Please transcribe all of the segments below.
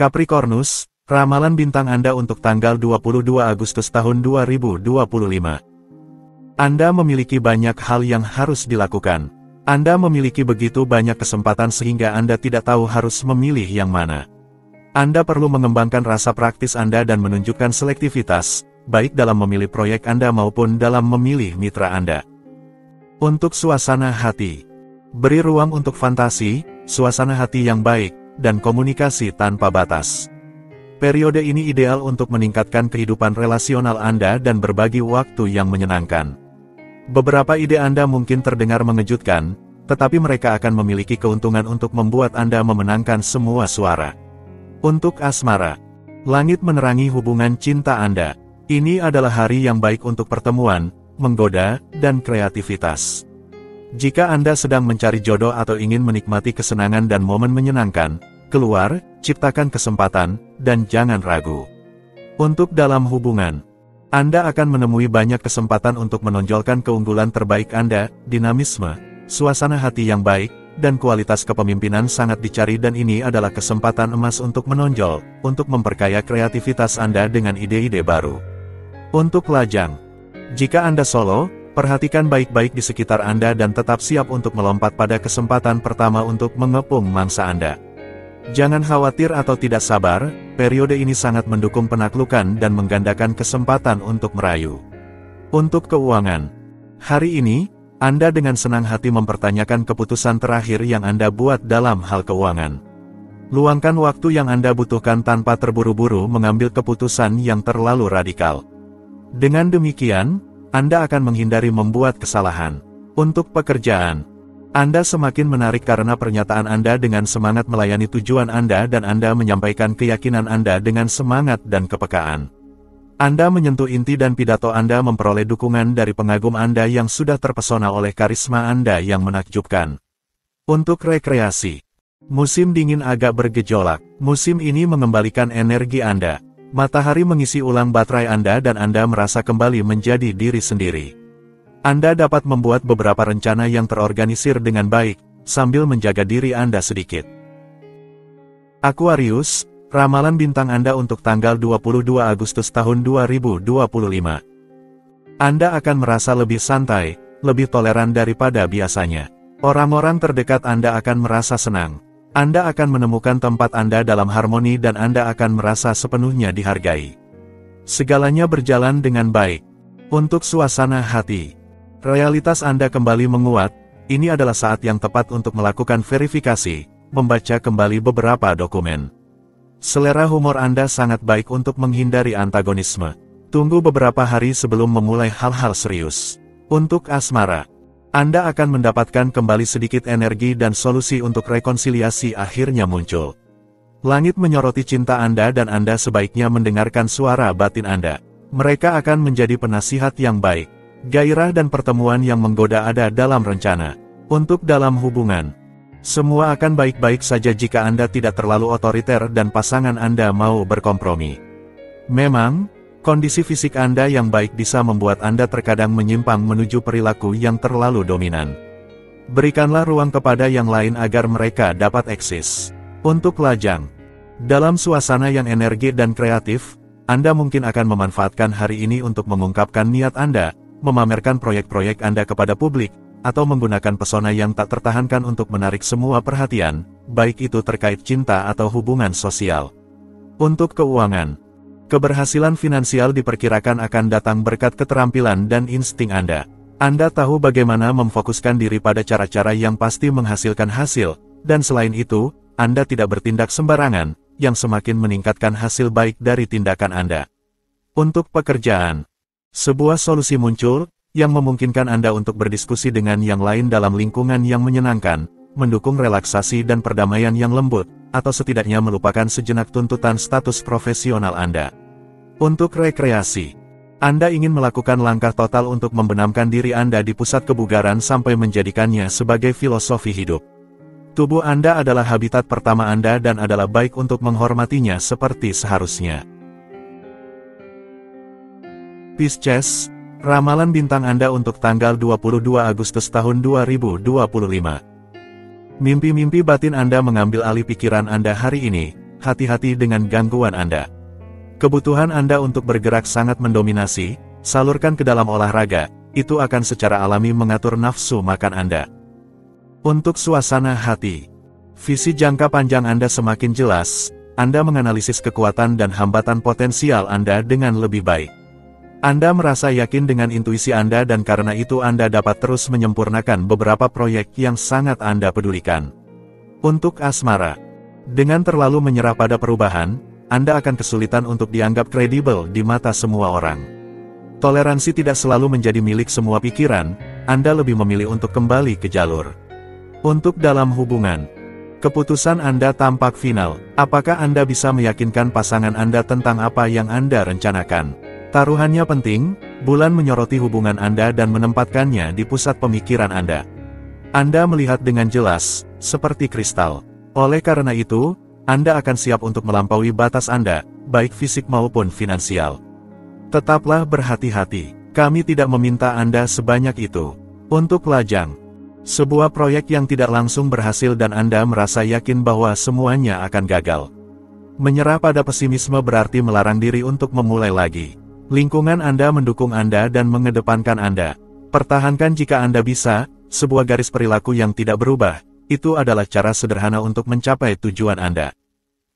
Capricornus, ramalan bintang Anda untuk tanggal 22 Agustus tahun 2025. Anda memiliki banyak hal yang harus dilakukan. Anda memiliki begitu banyak kesempatan sehingga Anda tidak tahu harus memilih yang mana. Anda perlu mengembangkan rasa praktis Anda dan menunjukkan selektivitas, baik dalam memilih proyek Anda maupun dalam memilih mitra Anda. Untuk suasana hati, beri ruang untuk fantasi, suasana hati yang baik, dan komunikasi tanpa batas. Periode ini ideal untuk meningkatkan kehidupan relasional Anda dan berbagi waktu yang menyenangkan. Beberapa ide Anda mungkin terdengar mengejutkan, tetapi mereka akan memiliki keuntungan untuk membuat Anda memenangkan semua suara. Untuk asmara, langit menerangi hubungan cinta Anda. Ini adalah hari yang baik untuk pertemuan, menggoda, dan kreativitas. Jika Anda sedang mencari jodoh atau ingin menikmati kesenangan dan momen menyenangkan, keluar, ciptakan kesempatan, dan jangan ragu. Untuk dalam hubungan, Anda akan menemui banyak kesempatan untuk menonjolkan keunggulan terbaik Anda, dinamisme, suasana hati yang baik, dan kualitas kepemimpinan sangat dicari dan ini adalah kesempatan emas untuk menonjol, untuk memperkaya kreativitas Anda dengan ide-ide baru. Untuk lajang, jika Anda solo, perhatikan baik-baik di sekitar Anda dan tetap siap untuk melompat pada kesempatan pertama untuk mengepung mangsa Anda. Jangan khawatir atau tidak sabar, periode ini sangat mendukung penaklukan dan menggandakan kesempatan untuk merayu. Untuk keuangan, hari ini, Anda dengan senang hati mempertanyakan keputusan terakhir yang Anda buat dalam hal keuangan. Luangkan waktu yang Anda butuhkan tanpa terburu-buru mengambil keputusan yang terlalu radikal. Dengan demikian, Anda akan menghindari membuat kesalahan. Untuk pekerjaan, Anda semakin menarik karena pernyataan Anda dengan semangat melayani tujuan Anda dan Anda menyampaikan keyakinan Anda dengan semangat dan kepekaan. Anda menyentuh inti dan pidato Anda memperoleh dukungan dari pengagum Anda yang sudah terpesona oleh karisma Anda yang menakjubkan. Untuk rekreasi, musim dingin agak bergejolak. Musim ini mengembalikan energi Anda. Matahari mengisi ulang baterai Anda dan Anda merasa kembali menjadi diri sendiri. Anda dapat membuat beberapa rencana yang terorganisir dengan baik, sambil menjaga diri Anda sedikit. Aquarius, ramalan bintang Anda untuk tanggal 22 Agustus tahun 2025. Anda akan merasa lebih santai, lebih toleran daripada biasanya. Orang-orang terdekat Anda akan merasa senang. Anda akan menemukan tempat Anda dalam harmoni dan Anda akan merasa sepenuhnya dihargai. Segalanya berjalan dengan baik. Untuk suasana hati, realitas Anda kembali menguat. Ini adalah saat yang tepat untuk melakukan verifikasi, membaca kembali beberapa dokumen. Selera humor Anda sangat baik untuk menghindari antagonisme. Tunggu beberapa hari sebelum memulai hal-hal serius. Untuk asmara, Anda akan mendapatkan kembali sedikit energi dan solusi untuk rekonsiliasi akhirnya muncul. Langit menyoroti cinta Anda dan Anda sebaiknya mendengarkan suara batin Anda. Mereka akan menjadi penasihat yang baik. Gairah dan pertemuan yang menggoda ada dalam rencana. Untuk dalam hubungan, semua akan baik-baik saja jika Anda tidak terlalu otoriter dan pasangan Anda mau berkompromi. Memang, kondisi fisik Anda yang baik bisa membuat Anda terkadang menyimpang menuju perilaku yang terlalu dominan. Berikanlah ruang kepada yang lain agar mereka dapat eksis. Untuk lajang, dalam suasana yang energi dan kreatif, Anda mungkin akan memanfaatkan hari ini untuk mengungkapkan niat Anda, memamerkan proyek-proyek Anda kepada publik, atau menggunakan pesona yang tak tertahankan untuk menarik semua perhatian, baik itu terkait cinta atau hubungan sosial. Untuk keuangan, keberhasilan finansial diperkirakan akan datang berkat keterampilan dan insting Anda. Anda tahu bagaimana memfokuskan diri pada cara-cara yang pasti menghasilkan hasil, dan selain itu, Anda tidak bertindak sembarangan, yang semakin meningkatkan hasil baik dari tindakan Anda. Untuk pekerjaan, sebuah solusi muncul, yang memungkinkan Anda untuk berdiskusi dengan yang lain dalam lingkungan yang menyenangkan, mendukung relaksasi dan perdamaian yang lembut, atau setidaknya melupakan sejenak tuntutan status profesional Anda. Untuk rekreasi, Anda ingin melakukan langkah total untuk membenamkan diri Anda di pusat kebugaran sampai menjadikannya sebagai filosofi hidup. Tubuh Anda adalah habitat pertama Anda dan adalah baik untuk menghormatinya seperti seharusnya. Pisces, ramalan bintang Anda untuk tanggal 22 Agustus tahun 2025. Mimpi-mimpi batin Anda mengambil alih pikiran Anda hari ini. hati-hati dengan gangguan Anda. Kebutuhan Anda untuk bergerak sangat mendominasi, salurkan ke dalam olahraga, itu akan secara alami mengatur nafsu makan Anda. Untuk suasana hati, visi jangka panjang Anda semakin jelas, Anda menganalisis kekuatan dan hambatan potensial Anda dengan lebih baik. Anda merasa yakin dengan intuisi Anda dan karena itu Anda dapat terus menyempurnakan beberapa proyek yang sangat Anda pedulikan. Untuk asmara, dengan terlalu menyerah pada perubahan, Anda akan kesulitan untuk dianggap kredibel di mata semua orang. Toleransi tidak selalu menjadi milik semua pikiran, Anda lebih memilih untuk kembali ke jalur. Untuk dalam hubungan, keputusan Anda tampak final. Apakah Anda bisa meyakinkan pasangan Anda tentang apa yang Anda rencanakan? Taruhannya penting, bulan menyoroti hubungan Anda dan menempatkannya di pusat pemikiran Anda. Anda melihat dengan jelas, seperti kristal. Oleh karena itu, Anda akan siap untuk melampaui batas Anda, baik fisik maupun finansial. Tetaplah berhati-hati, kami tidak meminta Anda sebanyak itu. Untuk lajang, sebuah proyek yang tidak langsung berhasil dan Anda merasa yakin bahwa semuanya akan gagal. Menyerah pada pesimisme berarti melarang diri untuk memulai lagi. Lingkungan Anda mendukung Anda dan mengedepankan Anda. Pertahankan jika Anda bisa, sebuah garis perilaku yang tidak berubah. Itu adalah cara sederhana untuk mencapai tujuan Anda.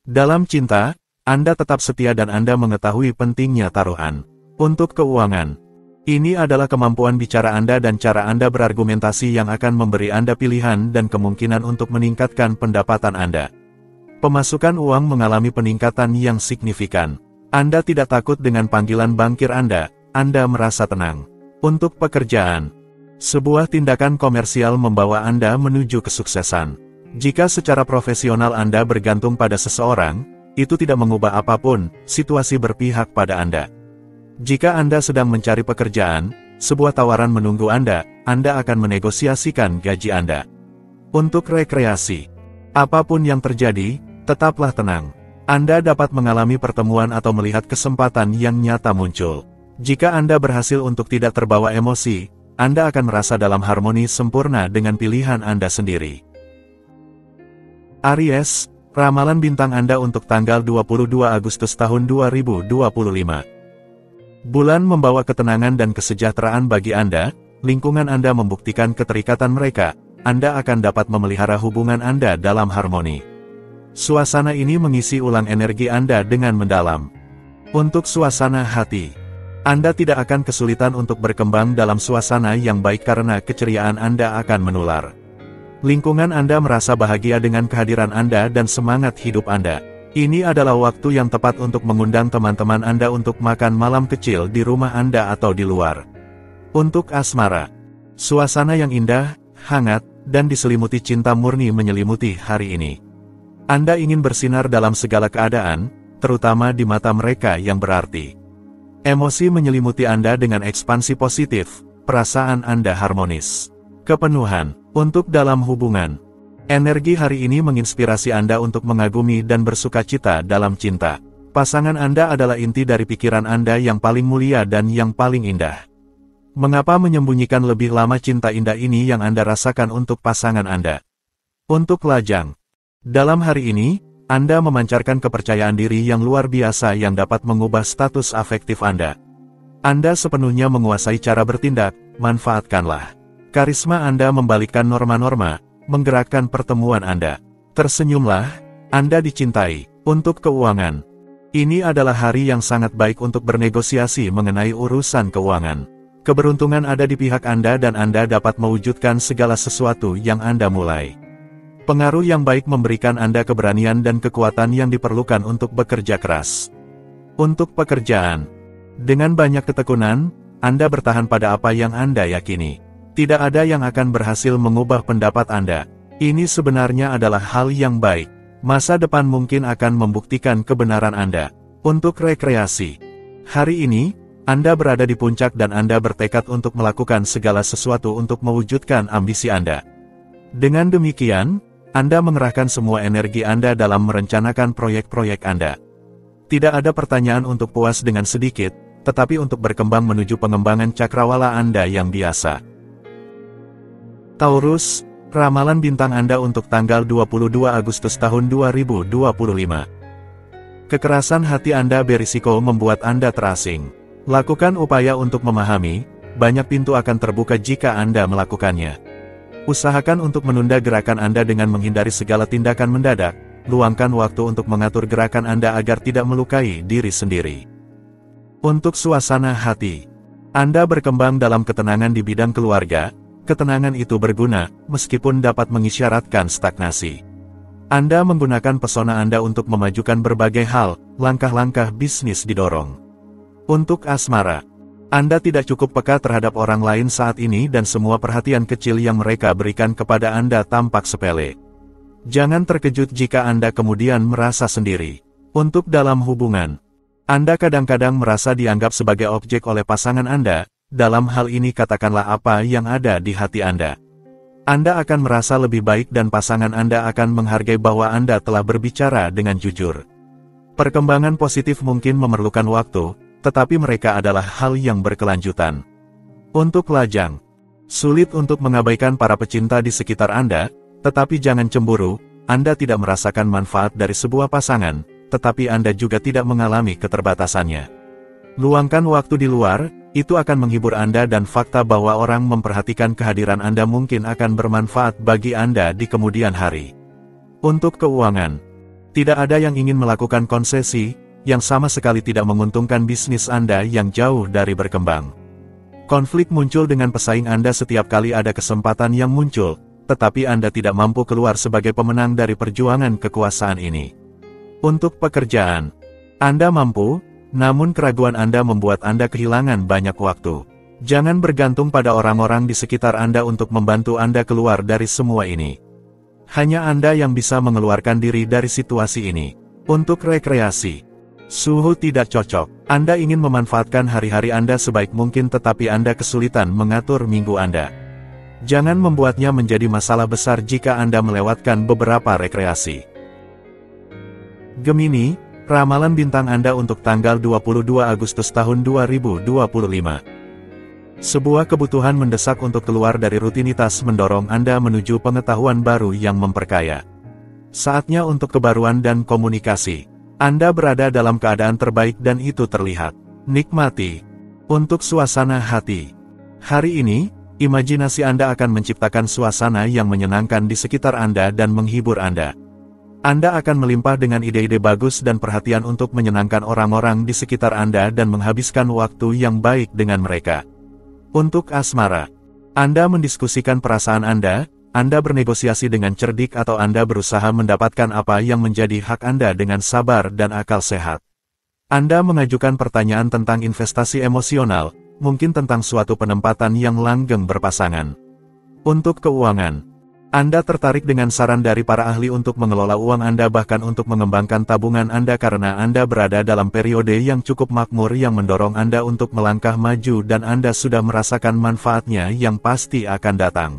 Dalam cinta, Anda tetap setia dan Anda mengetahui pentingnya taruhan. Untuk keuangan, ini adalah kemampuan bicara Anda dan cara Anda berargumentasi yang akan memberi Anda pilihan dan kemungkinan untuk meningkatkan pendapatan Anda. Pemasukan uang mengalami peningkatan yang signifikan. Anda tidak takut dengan panggilan bankir Anda merasa tenang. Untuk pekerjaan, sebuah tindakan komersial membawa Anda menuju kesuksesan. Jika secara profesional Anda bergantung pada seseorang, itu tidak mengubah apapun, situasi berpihak pada Anda. Jika Anda sedang mencari pekerjaan, sebuah tawaran menunggu Anda akan menegosiasikan gaji Anda. Untuk rekreasi, apapun yang terjadi, tetaplah tenang. Anda dapat mengalami pertemuan atau melihat kesempatan yang nyata muncul. Jika Anda berhasil untuk tidak terbawa emosi, Anda akan merasa dalam harmoni sempurna dengan pilihan Anda sendiri. Aries, ramalan bintang Anda untuk tanggal 22 Agustus tahun 2025. Bulan membawa ketenangan dan kesejahteraan bagi Anda, lingkungan Anda membuktikan keterikatan mereka, Anda akan dapat memelihara hubungan Anda dalam harmoni. Suasana ini mengisi ulang energi Anda dengan mendalam. Untuk suasana hati, Anda tidak akan kesulitan untuk berkembang dalam suasana yang baik karena keceriaan Anda akan menular. Lingkungan Anda merasa bahagia dengan kehadiran Anda dan semangat hidup Anda. Ini adalah waktu yang tepat untuk mengundang teman-teman Anda untuk makan malam kecil di rumah Anda atau di luar. Untuk asmara, suasana yang indah, hangat, dan diselimuti cinta murni menyelimuti hari ini. Anda ingin bersinar dalam segala keadaan, terutama di mata mereka yang berarti. Emosi menyelimuti Anda dengan ekspansi positif, perasaan Anda harmonis. Kepenuhan, untuk dalam hubungan. Energi hari ini menginspirasi Anda untuk mengagumi dan bersukacita dalam cinta. Pasangan Anda adalah inti dari pikiran Anda yang paling mulia dan yang paling indah. Mengapa menyembunyikan lebih lama cinta indah ini yang Anda rasakan untuk pasangan Anda? Untuk lajang, dalam hari ini, Anda memancarkan kepercayaan diri yang luar biasa yang dapat mengubah status afektif Anda. Anda sepenuhnya menguasai cara bertindak, manfaatkanlah. Karisma Anda membalikkan norma-norma, menggerakkan pertemuan Anda. Tersenyumlah, Anda dicintai. Untuk keuangan, ini adalah hari yang sangat baik untuk bernegosiasi mengenai urusan keuangan. Keberuntungan ada di pihak Anda dan Anda dapat mewujudkan segala sesuatu yang Anda mulai. Pengaruh yang baik memberikan Anda keberanian dan kekuatan yang diperlukan untuk bekerja keras. Untuk pekerjaan, dengan banyak ketekunan, Anda bertahan pada apa yang Anda yakini. Tidak ada yang akan berhasil mengubah pendapat Anda. Ini sebenarnya adalah hal yang baik. Masa depan mungkin akan membuktikan kebenaran Anda. Untuk rekreasi, hari ini, Anda berada di puncak dan Anda bertekad untuk melakukan segala sesuatu untuk mewujudkan ambisi Anda. Dengan demikian, Anda mengerahkan semua energi Anda dalam merencanakan proyek-proyek Anda. Tidak ada pertanyaan untuk puas dengan sedikit, tetapi untuk berkembang menuju pengembangan cakrawala Anda yang biasa. Taurus, ramalan bintang Anda untuk tanggal 22 Agustus tahun 2025. Kekerasan hati Anda berisiko membuat Anda terasing. Lakukan upaya untuk memahami, banyak pintu akan terbuka jika Anda melakukannya. Usahakan untuk menunda gerakan Anda dengan menghindari segala tindakan mendadak, luangkan waktu untuk mengatur gerakan Anda agar tidak melukai diri sendiri. Untuk suasana hati, Anda berkembang dalam ketenangan di bidang keluarga, ketenangan itu berguna, meskipun dapat mengisyaratkan stagnasi. Anda menggunakan pesona Anda untuk memajukan berbagai hal, langkah-langkah bisnis didorong. Untuk asmara, Anda tidak cukup peka terhadap orang lain saat ini dan semua perhatian kecil yang mereka berikan kepada Anda tampak sepele. Jangan terkejut jika Anda kemudian merasa sendiri. Untuk dalam hubungan, Anda kadang-kadang merasa dianggap sebagai objek oleh pasangan Anda, dalam hal ini katakanlah apa yang ada di hati Anda. Anda akan merasa lebih baik dan pasangan Anda akan menghargai bahwa Anda telah berbicara dengan jujur. Perkembangan positif mungkin memerlukan waktu, tetapi mereka adalah hal yang berkelanjutan. Untuk lajang, sulit untuk mengabaikan para pecinta di sekitar Anda, tetapi jangan cemburu, Anda tidak merasakan manfaat dari sebuah pasangan, tetapi Anda juga tidak mengalami keterbatasannya. Luangkan waktu di luar, itu akan menghibur Anda dan fakta bahwa orang memperhatikan kehadiran Anda mungkin akan bermanfaat bagi Anda di kemudian hari. Untuk keuangan, tidak ada yang ingin melakukan konsesi, yang sama sekali tidak menguntungkan bisnis Anda yang jauh dari berkembang. Konflik muncul dengan pesaing Anda setiap kali ada kesempatan yang muncul, tetapi Anda tidak mampu keluar sebagai pemenang dari perjuangan kekuasaan ini. Untuk pekerjaan, Anda mampu, namun keraguan Anda membuat Anda kehilangan banyak waktu. Jangan bergantung pada orang-orang di sekitar Anda untuk membantu Anda keluar dari semua ini. Hanya Anda yang bisa mengeluarkan diri dari situasi ini. Untuk rekreasi, suhu tidak cocok. Anda ingin memanfaatkan hari-hari Anda sebaik mungkin tetapi Anda kesulitan mengatur minggu Anda. Jangan membuatnya menjadi masalah besar jika Anda melewatkan beberapa rekreasi. Gemini, ramalan bintang Anda untuk tanggal 22 Agustus tahun 2025. Sebuah kebutuhan mendesak untuk keluar dari rutinitas mendorong Anda menuju pengetahuan baru yang memperkaya. Saatnya untuk kebaruan dan komunikasi. Anda berada dalam keadaan terbaik dan itu terlihat. Nikmati. Untuk suasana hati. Hari ini, imajinasi Anda akan menciptakan suasana yang menyenangkan di sekitar Anda dan menghibur Anda. Anda akan melimpah dengan ide-ide bagus dan perhatian untuk menyenangkan orang-orang di sekitar Anda dan menghabiskan waktu yang baik dengan mereka. Untuk asmara, Anda mendiskusikan perasaan Anda bernegosiasi dengan cerdik atau Anda berusaha mendapatkan apa yang menjadi hak Anda dengan sabar dan akal sehat. Anda mengajukan pertanyaan tentang investasi emosional, mungkin tentang suatu penempatan yang langgeng berpasangan. Untuk keuangan, Anda tertarik dengan saran dari para ahli untuk mengelola uang Anda bahkan untuk mengembangkan tabungan Anda karena Anda berada dalam periode yang cukup makmur yang mendorong Anda untuk melangkah maju dan Anda sudah merasakan manfaatnya yang pasti akan datang.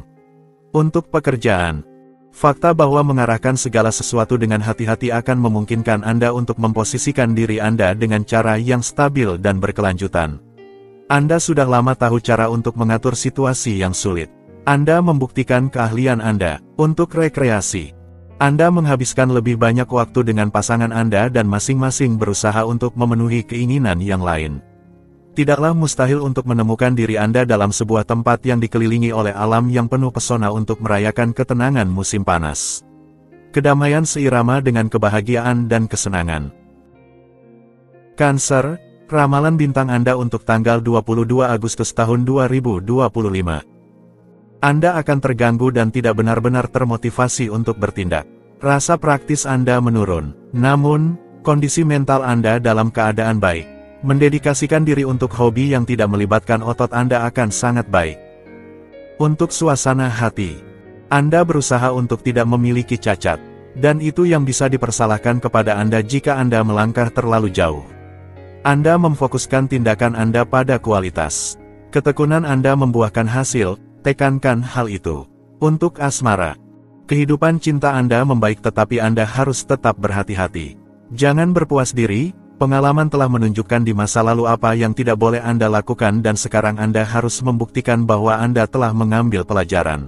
Untuk pekerjaan, fakta bahwa mengarahkan segala sesuatu dengan hati-hati akan memungkinkan Anda untuk memposisikan diri Anda dengan cara yang stabil dan berkelanjutan. Anda sudah lama tahu cara untuk mengatur situasi yang sulit. Anda membuktikan keahlian Anda. Untuk rekreasi, Anda menghabiskan lebih banyak waktu dengan pasangan Anda dan masing-masing berusaha untuk memenuhi keinginan yang lain. Tidaklah mustahil untuk menemukan diri Anda dalam sebuah tempat yang dikelilingi oleh alam yang penuh pesona untuk merayakan ketenangan musim panas. Kedamaian seirama dengan kebahagiaan dan kesenangan. Cancer, ramalan bintang Anda untuk tanggal 22 Agustus tahun 2025. Anda akan terganggu dan tidak benar-benar termotivasi untuk bertindak. Rasa praktis Anda menurun, namun, kondisi mental Anda dalam keadaan baik. Mendedikasikan diri untuk hobi yang tidak melibatkan otot Anda akan sangat baik. Untuk suasana hati, Anda berusaha untuk tidak memiliki cacat, dan itu yang bisa dipersalahkan kepada Anda jika Anda melangkah terlalu jauh. Anda memfokuskan tindakan Anda pada kualitas. Ketekunan Anda membuahkan hasil. Tekankan hal itu. Untuk asmara, kehidupan cinta Anda membaik tetapi Anda harus tetap berhati-hati. Jangan berpuas diri, pengalaman telah menunjukkan di masa lalu apa yang tidak boleh Anda lakukan dan sekarang Anda harus membuktikan bahwa Anda telah mengambil pelajaran.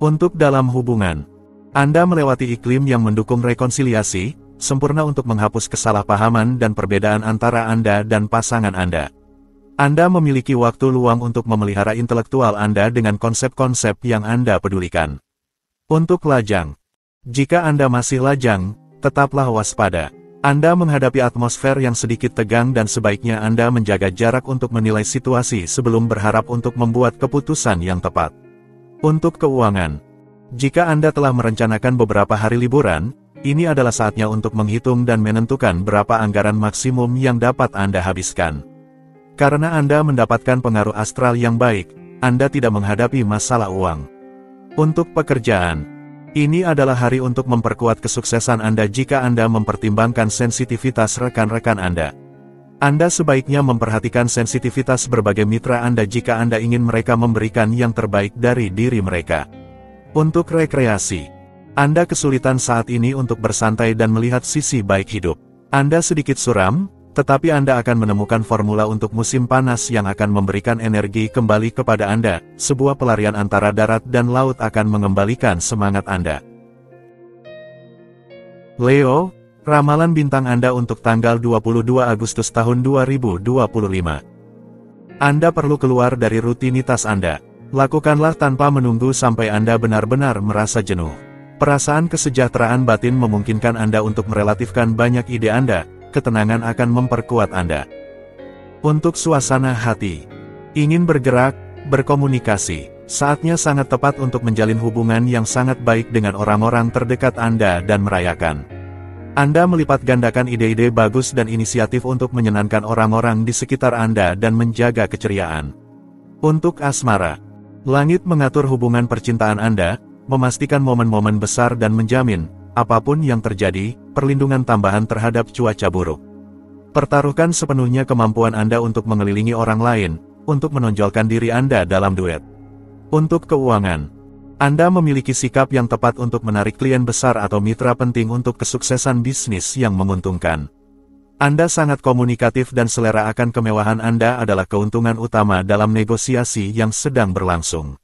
Untuk dalam hubungan, Anda melewati iklim yang mendukung rekonsiliasi, sempurna untuk menghapus kesalahpahaman dan perbedaan antara Anda dan pasangan Anda. Anda memiliki waktu luang untuk memelihara intelektual Anda dengan konsep-konsep yang Anda pedulikan. Untuk lajang. Jika Anda masih lajang, tetaplah waspada. Anda menghadapi atmosfer yang sedikit tegang dan sebaiknya Anda menjaga jarak untuk menilai situasi sebelum berharap untuk membuat keputusan yang tepat. Untuk keuangan. Jika Anda telah merencanakan beberapa hari liburan, ini adalah saatnya untuk menghitung dan menentukan berapa anggaran maksimum yang dapat Anda habiskan. Karena Anda mendapatkan pengaruh astral yang baik, Anda tidak menghadapi masalah uang. Untuk pekerjaan. Ini adalah hari untuk memperkuat kesuksesan Anda jika Anda mempertimbangkan sensitivitas rekan-rekan Anda. Anda sebaiknya memperhatikan sensitivitas berbagai mitra Anda jika Anda ingin mereka memberikan yang terbaik dari diri mereka. Untuk rekreasi. Anda kesulitan saat ini untuk bersantai dan melihat sisi baik hidup. Anda sedikit suram, tetapi Anda akan menemukan formula untuk musim panas yang akan memberikan energi kembali kepada Anda. Sebuah pelarian antara darat dan laut akan mengembalikan semangat Anda. Leo, ramalan bintang Anda untuk tanggal 22 Agustus tahun 2025. Anda perlu keluar dari rutinitas Anda. Lakukanlah tanpa menunggu sampai Anda benar-benar merasa jenuh. Perasaan kesejahteraan batin memungkinkan Anda untuk merelatifkan banyak ide Anda. Ketenangan akan memperkuat Anda. Untuk suasana hati. Ingin bergerak, berkomunikasi. Saatnya sangat tepat untuk menjalin hubungan yang sangat baik dengan orang-orang terdekat Anda dan merayakan. Anda melipat gandakan ide-ide bagus dan inisiatif untuk menyenangkan orang-orang di sekitar Anda dan menjaga keceriaan. Untuk asmara. Langit mengatur hubungan percintaan Anda, memastikan momen-momen besar dan menjamin, apapun yang terjadi, perlindungan tambahan terhadap cuaca buruk. Pertaruhkan sepenuhnya kemampuan Anda untuk mengelilingi orang lain, untuk menonjolkan diri Anda dalam duet. Untuk keuangan. Anda memiliki sikap yang tepat untuk menarik klien besar atau mitra penting untuk kesuksesan bisnis yang menguntungkan. Anda sangat komunikatif dan selera akan kemewahan Anda adalah keuntungan utama dalam negosiasi yang sedang berlangsung.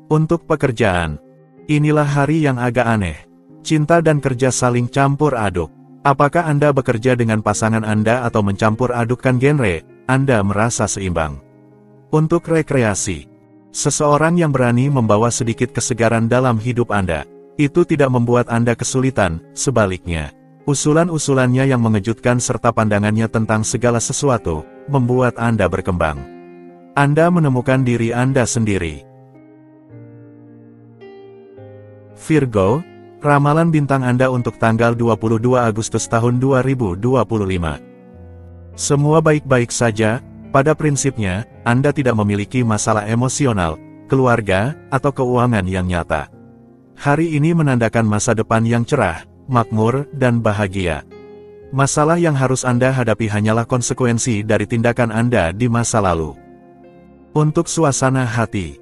Untuk pekerjaan. Inilah hari yang agak aneh. Cinta dan kerja saling campur aduk. Apakah Anda bekerja dengan pasangan Anda atau mencampur adukkan genre, Anda merasa seimbang. Untuk rekreasi. Seseorang yang berani membawa sedikit kesegaran dalam hidup Anda. Itu tidak membuat Anda kesulitan, sebaliknya. Usulan-usulannya yang mengejutkan serta pandangannya tentang segala sesuatu, membuat Anda berkembang. Anda menemukan diri Anda sendiri. Virgo, ramalan bintang Anda untuk tanggal 22 Agustus tahun 2025. Semua baik-baik saja, pada prinsipnya, Anda tidak memiliki masalah emosional, keluarga, atau keuangan yang nyata. Hari ini menandakan masa depan yang cerah, makmur, dan bahagia. Masalah yang harus Anda hadapi hanyalah konsekuensi dari tindakan Anda di masa lalu. Untuk suasana hati.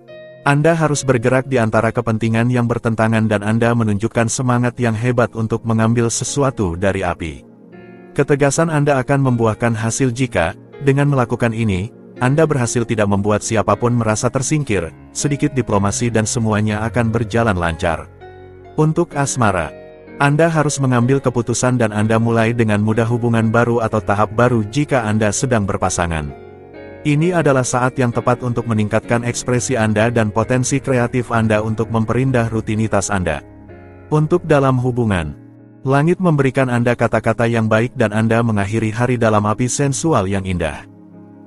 Anda harus bergerak di antara kepentingan yang bertentangan dan Anda menunjukkan semangat yang hebat untuk mengambil sesuatu dari api. Ketegasan Anda akan membuahkan hasil jika, dengan melakukan ini, Anda berhasil tidak membuat siapapun merasa tersingkir, sedikit diplomasi dan semuanya akan berjalan lancar. Untuk asmara. Anda harus mengambil keputusan dan Anda mulai dengan mudah hubungan baru atau tahap baru jika Anda sedang berpasangan. Ini adalah saat yang tepat untuk meningkatkan ekspresi Anda dan potensi kreatif Anda untuk memperindah rutinitas Anda. Untuk dalam hubungan. Langit memberikan Anda kata-kata yang baik dan Anda mengakhiri hari dalam api sensual yang indah.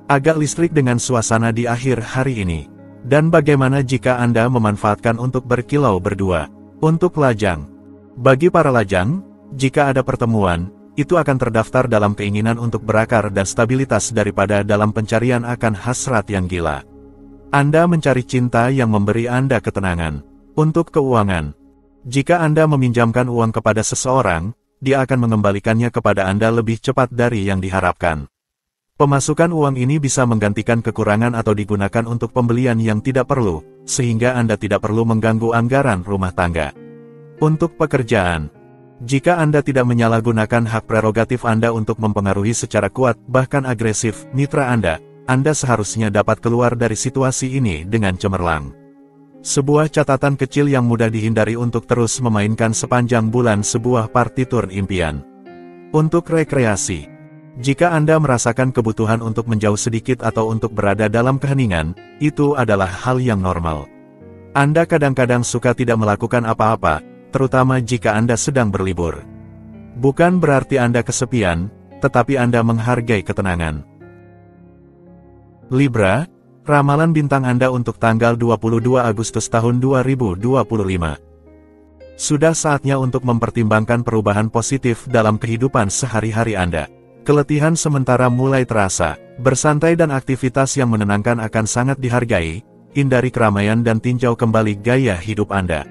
Agak listrik dengan suasana di akhir hari ini. Dan bagaimana jika Anda memanfaatkan untuk berkilau berdua? Untuk lajang. Bagi para lajang, jika ada pertemuan, itu akan terdaftar dalam keinginan untuk berakar dan stabilitas daripada dalam pencarian akan hasrat yang gila. Anda mencari cinta yang memberi Anda ketenangan. Untuk keuangan. Jika Anda meminjamkan uang kepada seseorang, dia akan mengembalikannya kepada Anda lebih cepat dari yang diharapkan. Pemasukan uang ini bisa menggantikan kekurangan atau digunakan untuk pembelian yang tidak perlu, sehingga Anda tidak perlu mengganggu anggaran rumah tangga. Untuk pekerjaan. Jika Anda tidak menyalahgunakan hak prerogatif Anda untuk mempengaruhi secara kuat, bahkan agresif, mitra Anda seharusnya dapat keluar dari situasi ini dengan cemerlang. Sebuah catatan kecil yang mudah dihindari untuk terus memainkan sepanjang bulan sebuah partitur impian. Untuk rekreasi. Jika Anda merasakan kebutuhan untuk menjauh sedikit atau untuk berada dalam keheningan, itu adalah hal yang normal. Anda kadang-kadang suka tidak melakukan apa-apa, terutama jika Anda sedang berlibur. Bukan berarti Anda kesepian, tetapi Anda menghargai ketenangan. Libra, ramalan bintang Anda untuk tanggal 22 Agustus tahun 2025. Sudah saatnya untuk mempertimbangkan perubahan positif dalam kehidupan sehari-hari Anda. Keletihan sementara mulai terasa, bersantai dan aktivitas yang menenangkan akan sangat dihargai, hindari keramaian dan tinjau kembali gaya hidup Anda.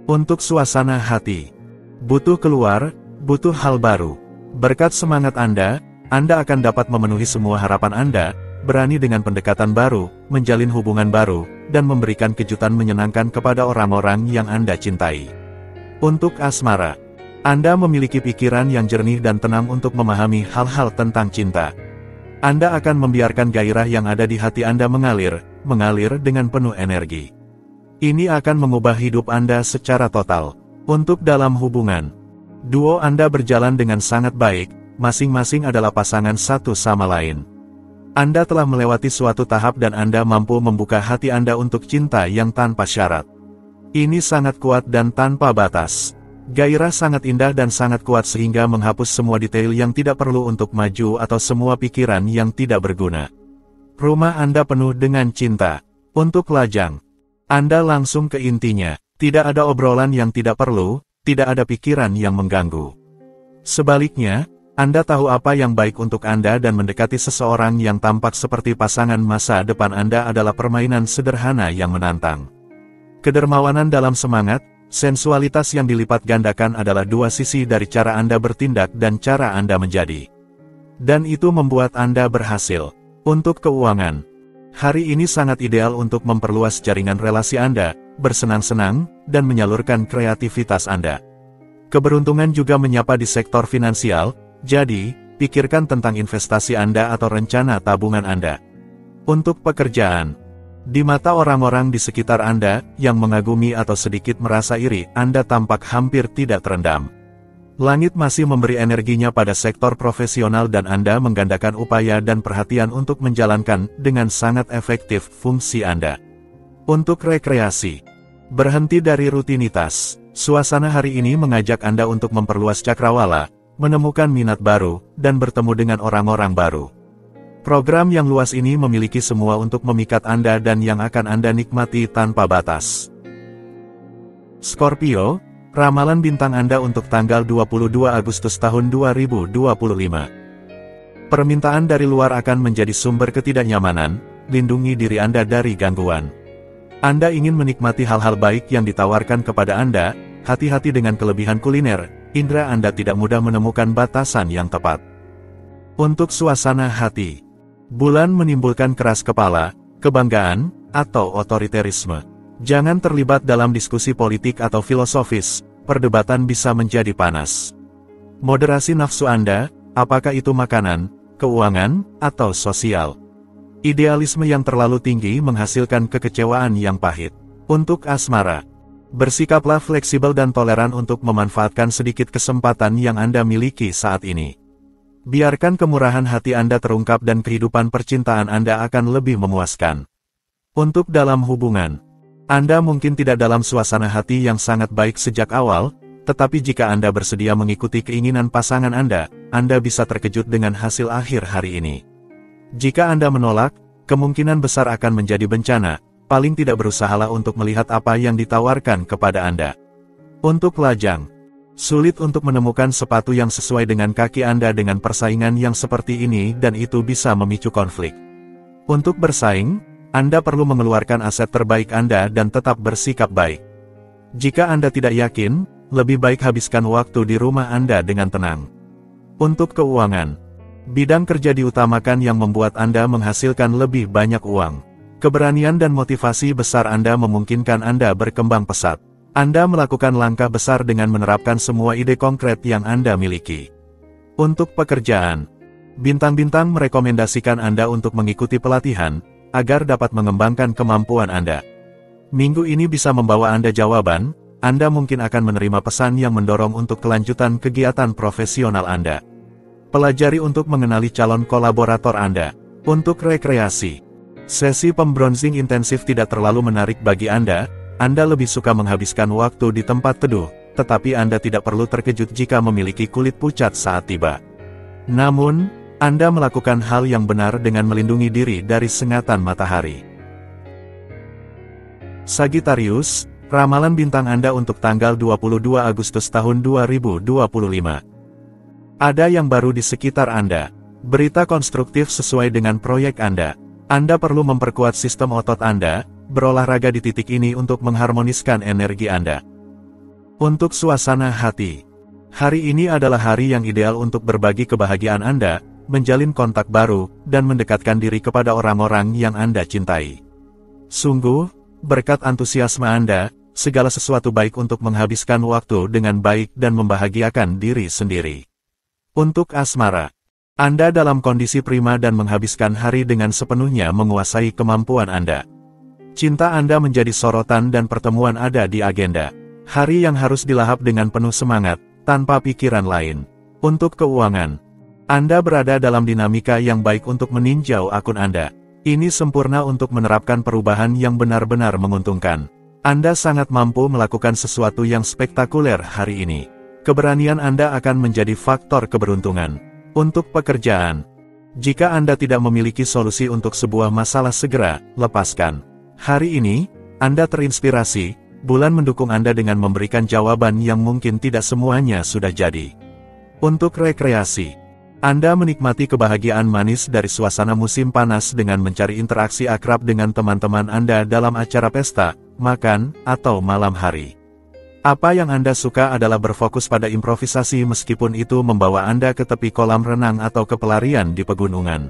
Untuk suasana hati, butuh keluar, butuh hal baru. Berkat semangat Anda akan dapat memenuhi semua harapan Anda, berani dengan pendekatan baru, menjalin hubungan baru, dan memberikan kejutan menyenangkan kepada orang-orang yang Anda cintai. Untuk asmara, Anda memiliki pikiran yang jernih dan tenang untuk memahami hal-hal tentang cinta. Anda akan membiarkan gairah yang ada di hati Anda mengalir dengan penuh energi. Ini akan mengubah hidup Anda secara total. Untuk dalam hubungan, duo Anda berjalan dengan sangat baik, masing-masing adalah pasangan satu sama lain. Anda telah melewati suatu tahap dan Anda mampu membuka hati Anda untuk cinta yang tanpa syarat. Ini sangat kuat dan tanpa batas. Gairah sangat indah dan sangat kuat sehingga menghapus semua detail yang tidak perlu untuk maju atau semua pikiran yang tidak berguna. Rumah Anda penuh dengan cinta. Untuk lajang, Anda langsung ke intinya. Tidak ada obrolan yang tidak perlu, tidak ada pikiran yang mengganggu. Sebaliknya, Anda tahu apa yang baik untuk Anda dan mendekati seseorang yang tampak seperti pasangan masa depan Anda adalah permainan sederhana yang menantang. Kedermawanan dalam semangat, sensualitas yang dilipat gandakan adalah dua sisi dari cara Anda bertindak dan cara Anda menjadi. Dan itu membuat Anda berhasil. Untuk keuangan, hari ini sangat ideal untuk memperluas jaringan relasi Anda, bersenang-senang, dan menyalurkan kreativitas Anda. Keberuntungan juga menyapa di sektor finansial, jadi, pikirkan tentang investasi Anda atau rencana tabungan Anda. Untuk pekerjaan, di mata orang-orang di sekitar Anda, yang mengagumi atau sedikit merasa iri, Anda tampak hampir tidak terendam. Langit masih memberi energinya pada sektor profesional dan Anda menggandakan upaya dan perhatian untuk menjalankan dengan sangat efektif fungsi Anda. Untuk rekreasi, berhenti dari rutinitas. Suasana hari ini mengajak Anda untuk memperluas cakrawala, menemukan minat baru, dan bertemu dengan orang-orang baru. Program yang luas ini memiliki semua untuk memikat Anda dan yang akan Anda nikmati tanpa batas. Scorpio, ramalan bintang Anda untuk tanggal 22 Agustus tahun 2025. Permintaan dari luar akan menjadi sumber ketidaknyamanan, lindungi diri Anda dari gangguan. Anda ingin menikmati hal-hal baik yang ditawarkan kepada Anda, hati-hati dengan kelebihan kuliner, indera Anda tidak mudah menemukan batasan yang tepat. Untuk suasana hati, bulan menimbulkan keras kepala, kebanggaan, atau otoriterisme. Jangan terlibat dalam diskusi politik atau filosofis, perdebatan bisa menjadi panas. Moderasi nafsu Anda, apakah itu makanan, keuangan, atau sosial. Idealisme yang terlalu tinggi menghasilkan kekecewaan yang pahit. Untuk asmara, bersikaplah fleksibel dan toleran untuk memanfaatkan sedikit kesempatan yang Anda miliki saat ini. Biarkan kemurahan hati Anda terungkap dan kehidupan percintaan Anda akan lebih memuaskan. Untuk dalam hubungan, Anda mungkin tidak dalam suasana hati yang sangat baik sejak awal, tetapi jika Anda bersedia mengikuti keinginan pasangan Anda bisa terkejut dengan hasil akhir hari ini. Jika Anda menolak, kemungkinan besar akan menjadi bencana, paling tidak berusahalah untuk melihat apa yang ditawarkan kepada Anda. Untuk lajang, sulit untuk menemukan sepatu yang sesuai dengan kaki Anda dengan persaingan yang seperti ini dan itu bisa memicu konflik. Untuk bersaing, Anda perlu mengeluarkan aset terbaik Anda dan tetap bersikap baik. Jika Anda tidak yakin, lebih baik habiskan waktu di rumah Anda dengan tenang. Untuk keuangan, bidang kerja diutamakan yang membuat Anda menghasilkan lebih banyak uang. Keberanian dan motivasi besar Anda memungkinkan Anda berkembang pesat. Anda melakukan langkah besar dengan menerapkan semua ide konkret yang Anda miliki. Untuk pekerjaan, bintang-bintang merekomendasikan Anda untuk mengikuti pelatihan, agar dapat mengembangkan kemampuan Anda. Minggu ini bisa membawa Anda jawaban, Anda mungkin akan menerima pesan yang mendorong untuk kelanjutan kegiatan profesional Anda. Pelajari untuk mengenali calon kolaborator Anda. Untuk rekreasi, sesi pembronzing intensif tidak terlalu menarik bagi Anda. Anda lebih suka menghabiskan waktu di tempat teduh, tetapi Anda tidak perlu terkejut jika memiliki kulit pucat saat tiba. Namun, Anda melakukan hal yang benar dengan melindungi diri dari sengatan matahari. Sagittarius, ramalan bintang Anda untuk tanggal 22 Agustus tahun 2025. Ada yang baru di sekitar Anda. Berita konstruktif sesuai dengan proyek Anda. Anda perlu memperkuat sistem otot Anda, berolahraga di titik ini untuk mengharmoniskan energi Anda. Untuk suasana hati. Hari ini adalah hari yang ideal untuk berbagi kebahagiaan Anda, menjalin kontak baru, dan mendekatkan diri kepada orang-orang yang Anda cintai. Sungguh, berkat antusiasme Anda, segala sesuatu baik untuk menghabiskan waktu dengan baik dan membahagiakan diri sendiri. Untuk asmara, Anda dalam kondisi prima dan menghabiskan hari dengan sepenuhnya menguasai kemampuan Anda. Cinta Anda menjadi sorotan dan pertemuan ada di agenda. Hari yang harus dilahap dengan penuh semangat, tanpa pikiran lain. Untuk keuangan, Anda berada dalam dinamika yang baik untuk meninjau akun Anda. Ini sempurna untuk menerapkan perubahan yang benar-benar menguntungkan. Anda sangat mampu melakukan sesuatu yang spektakuler hari ini. Keberanian Anda akan menjadi faktor keberuntungan. Untuk pekerjaan, jika Anda tidak memiliki solusi untuk sebuah masalah segera, lepaskan. Hari ini, Anda terinspirasi, bulan mendukung Anda dengan memberikan jawaban yang mungkin tidak semuanya sudah jadi. Untuk rekreasi, Anda menikmati kebahagiaan manis dari suasana musim panas dengan mencari interaksi akrab dengan teman-teman Anda dalam acara pesta, makan, atau malam hari. Apa yang Anda suka adalah berfokus pada improvisasi meskipun itu membawa Anda ke tepi kolam renang atau ke pelarian di pegunungan.